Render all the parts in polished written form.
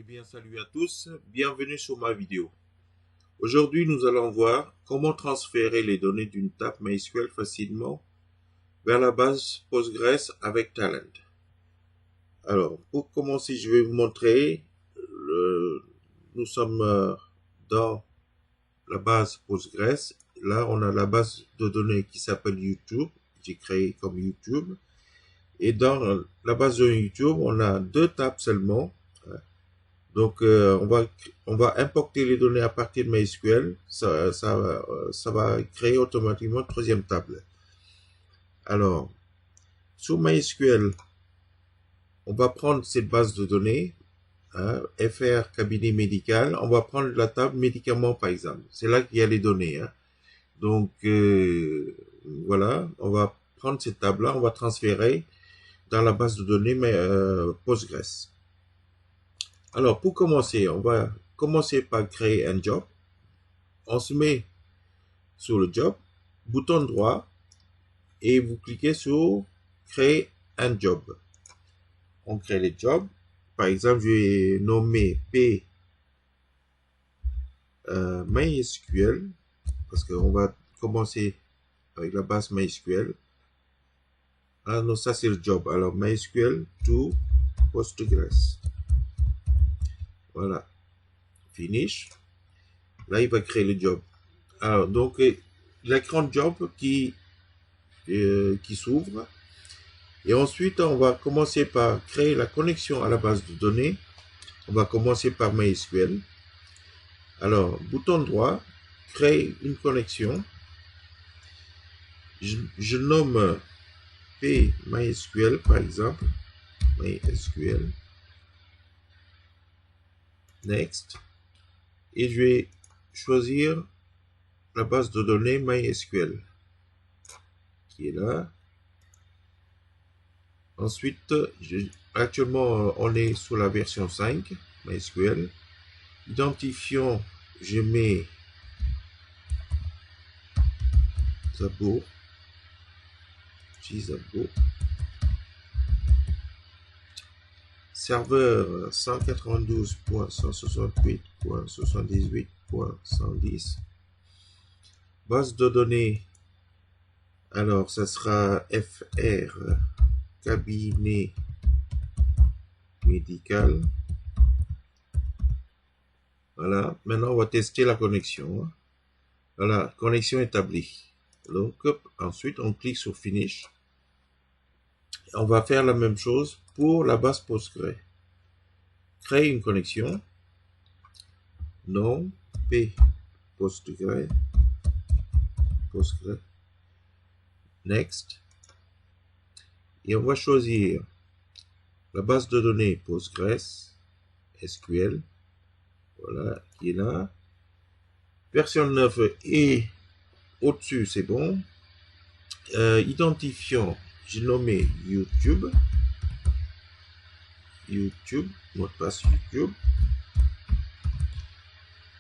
bien, salut à tous, bienvenue sur ma vidéo. Aujourd'hui, nous allons voir comment transférer les données d'une table MySQL facilement vers la base Postgres avec Talend. Alors, pour commencer, je vais vous montrer. Nous sommes dans la base Postgres. Là, on a la base de données qui s'appelle YouTube. J'ai créé comme YouTube. Et dans la base de YouTube, on a deux tables seulement. Donc, on va importer les données à partir de MySQL. Ça va créer automatiquement une troisième table. Alors, sur MySQL, on va prendre cette base de données, FR cabinet médical. On va prendre la table médicaments, par exemple. C'est là qu'il y a les données. Donc, voilà, on va prendre cette table-là, on va transférer dans la base de données Postgres. Alors, pour commencer, on va commencer par créer un job. On se met sur le job, bouton droit, et vous cliquez sur créer un job. On crée le job. Par exemple, je vais nommer P MySQL, parce qu'on va commencer avec la base MySQL. Ah non, ça c'est le job. Alors, MySQL to Postgres. Voilà. Finish. Là, il va créer le job. Alors, donc, l'écran job qui s'ouvre. Et ensuite, on va commencer par créer la connexion à la base de données. On va commencer par MySQL. Alors, bouton droit, créer une connexion. Je nomme P MySQL, par exemple. MySQL. Next. Et je vais choisir la base de données MySQL qui est là. Ensuite, actuellement, on est sur la version 5 MySQL. Identifiant, je mets Zabo. Serveur 192.168.78.110. Base de données, alors ça sera FR cabinet médical. Voilà, maintenant on va tester la connexion. Voilà, connexion établie. Donc, ensuite on clique sur Finish. On va faire la même chose pour la base Postgres. Créer une connexion. Nom P Postgres. Next. Et on va choisir la base de données Postgres SQL. Voilà, qui est là. Version 9 et au-dessus, c'est bon. Identifiant, j'ai nommé YouTube. Mot de passe YouTube.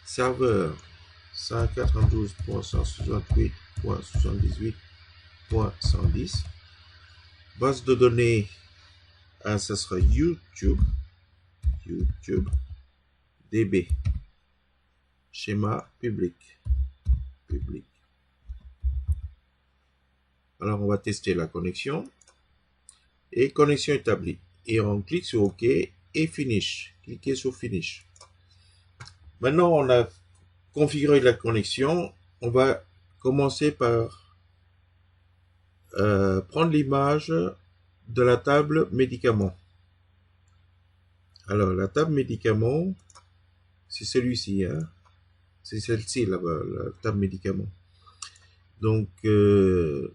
Serveur 192.168.78.110. Base de données, ça sera YouTube. DB. Schéma public. Alors, on va tester la connexion. Et connexion établie. Et on clique sur OK et Finish. Cliquez sur Finish. Maintenant, on a configuré la connexion. On va commencer par prendre l'image de la table médicaments. Alors, la table médicaments, c'est celui-ci. C'est celle-ci, là-bas, la table médicaments. Donc, je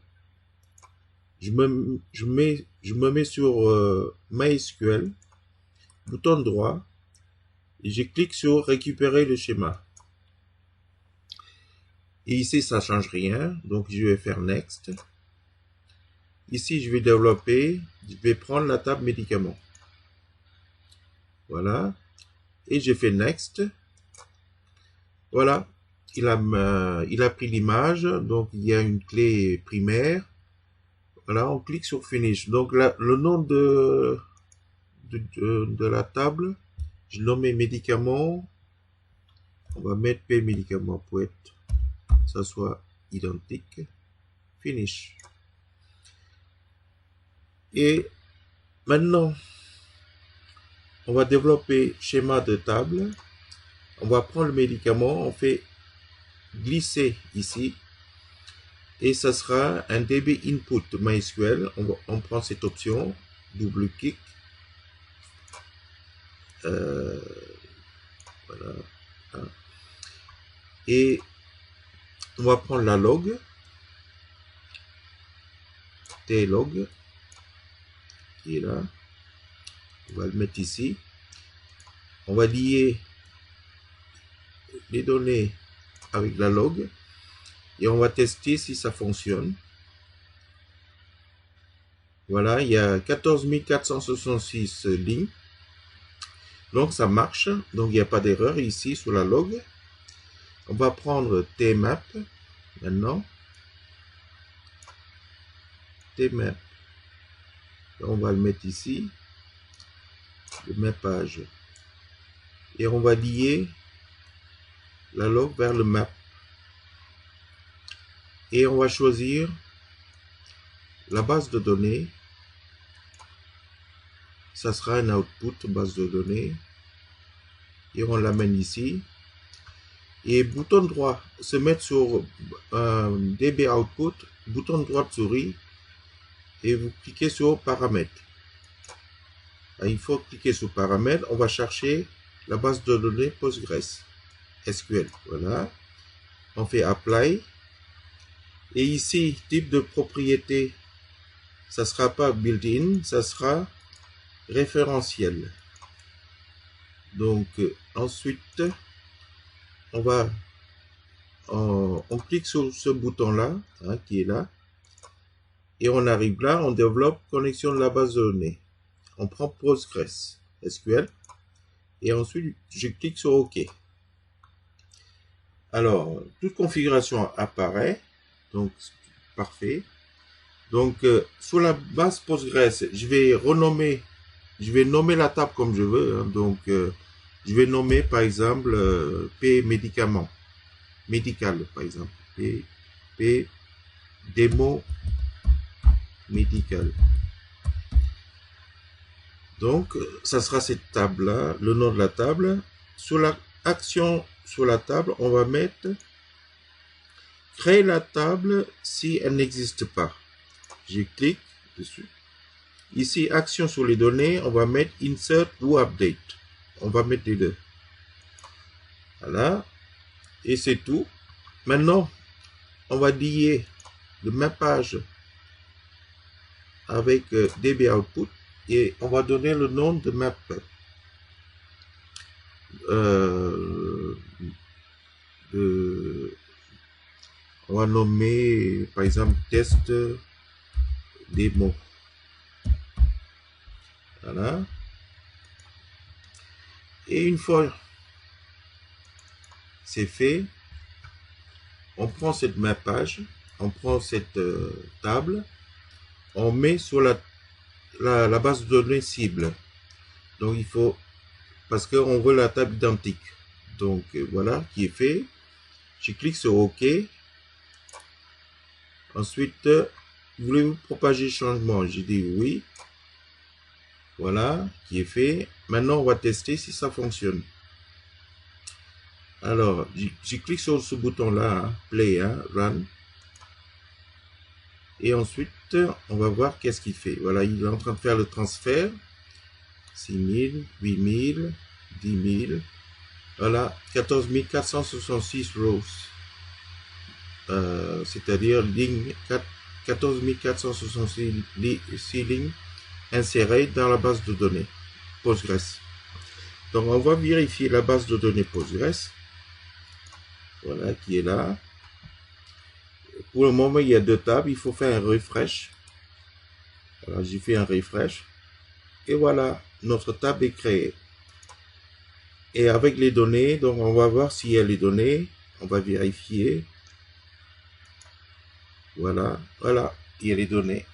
me mets sur MySQL, bouton droit, et je clique sur récupérer le schéma. Et ici, ça change rien, donc je vais faire Next. Ici, je vais développer, je vais prendre la table médicaments. Voilà. Et j'ai fait Next. Voilà. Il a pris l'image, donc il y a une clé primaire. Voilà, on clique sur Finish. Donc là, le nom de la table, Je nomme médicament. On va mettre P médicament pour être ça soit identique. Finish. Et maintenant, on va développer schéma de table. On va prendre le médicament, on fait glisser ici. Et ça sera un DB input MySQL. On prend cette option, double-clic. Voilà. Et on va prendre la log. T-log. Qui est là. On va le mettre ici. On va lier les données avec la log. Et on va tester si ça fonctionne. Voilà, il y a 14 466 lignes. Donc ça marche. Donc il n'y a pas d'erreur ici sur la log. On va prendre tmap maintenant. Tmap. On va le mettre ici. Le mappage. Et on va lier la log vers le map. Et on va choisir la base de données. Ça sera un output base de données. Et on l'amène ici. Et bouton droit, se mettre sur DB output, bouton droit de souris. Et vous cliquez sur paramètres. Il faut cliquer sur paramètres. On va chercher la base de données Postgres SQL. Voilà. On fait apply. Et ici, type de propriété, ça ne sera pas built-in, ça sera référentiel. Donc, ensuite, on clique sur ce bouton-là, qui est là. Et on arrive là, on développe connexion de la base de données. On prend Postgres SQL. Et ensuite, je clique sur OK. Alors, toute configuration apparaît. Donc, parfait. Donc, sur la base Postgres, je vais nommer la table comme je veux. Donc, je vais nommer, par exemple, P médicament. Médical, par exemple. P démo médical. Donc, ça sera cette table-là, le nom de la table. Sur la action sur la table, on va mettre créer la table si elle n'existe pas. Je clique dessus. Ici, action sur les données, on va mettre insert ou update. On va mettre les deux. Voilà. Et c'est tout. Maintenant, on va lier le mappage avec DB output et on va donner le nom de map. On va nommer, par exemple, test démo. Voilà. Et une fois c'est fait, on prend cette mappage, on prend cette table, on met sur la base de données cible. Donc il faut, parce qu'on veut la table identique. Donc voilà, qui est fait. Je clique sur OK. Ensuite, voulez-vous propager le changement? J'ai dit oui. Voilà, qui est fait. Maintenant, on va tester si ça fonctionne. Alors, je clique sur ce bouton-là, Play, Run. Et ensuite, on va voir qu'est-ce qu'il fait. Voilà, il est en train de faire le transfert. 6000, 8000, 10 000. Voilà, 14 466 rows. C'est-à-dire ligne 14 466 lignes insérées dans la base de données Postgres. Donc on va vérifier la base de données Postgres. Voilà, qui est là. Pour le moment, il y a deux tables. Il faut faire un refresh. Voilà, j'ai fait un refresh. Et voilà, notre table est créée. Et avec les données, donc on va voir s'il y a les données. On va vérifier. Voilà, voilà, il y a les données.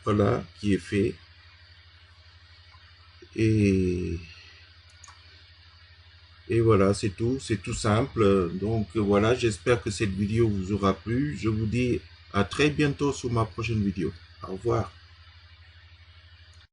Voilà, qui est fait. Et voilà, c'est tout simple. Donc voilà, j'espère que cette vidéo vous aura plu. Je vous dis à très bientôt sur ma prochaine vidéo. Au revoir.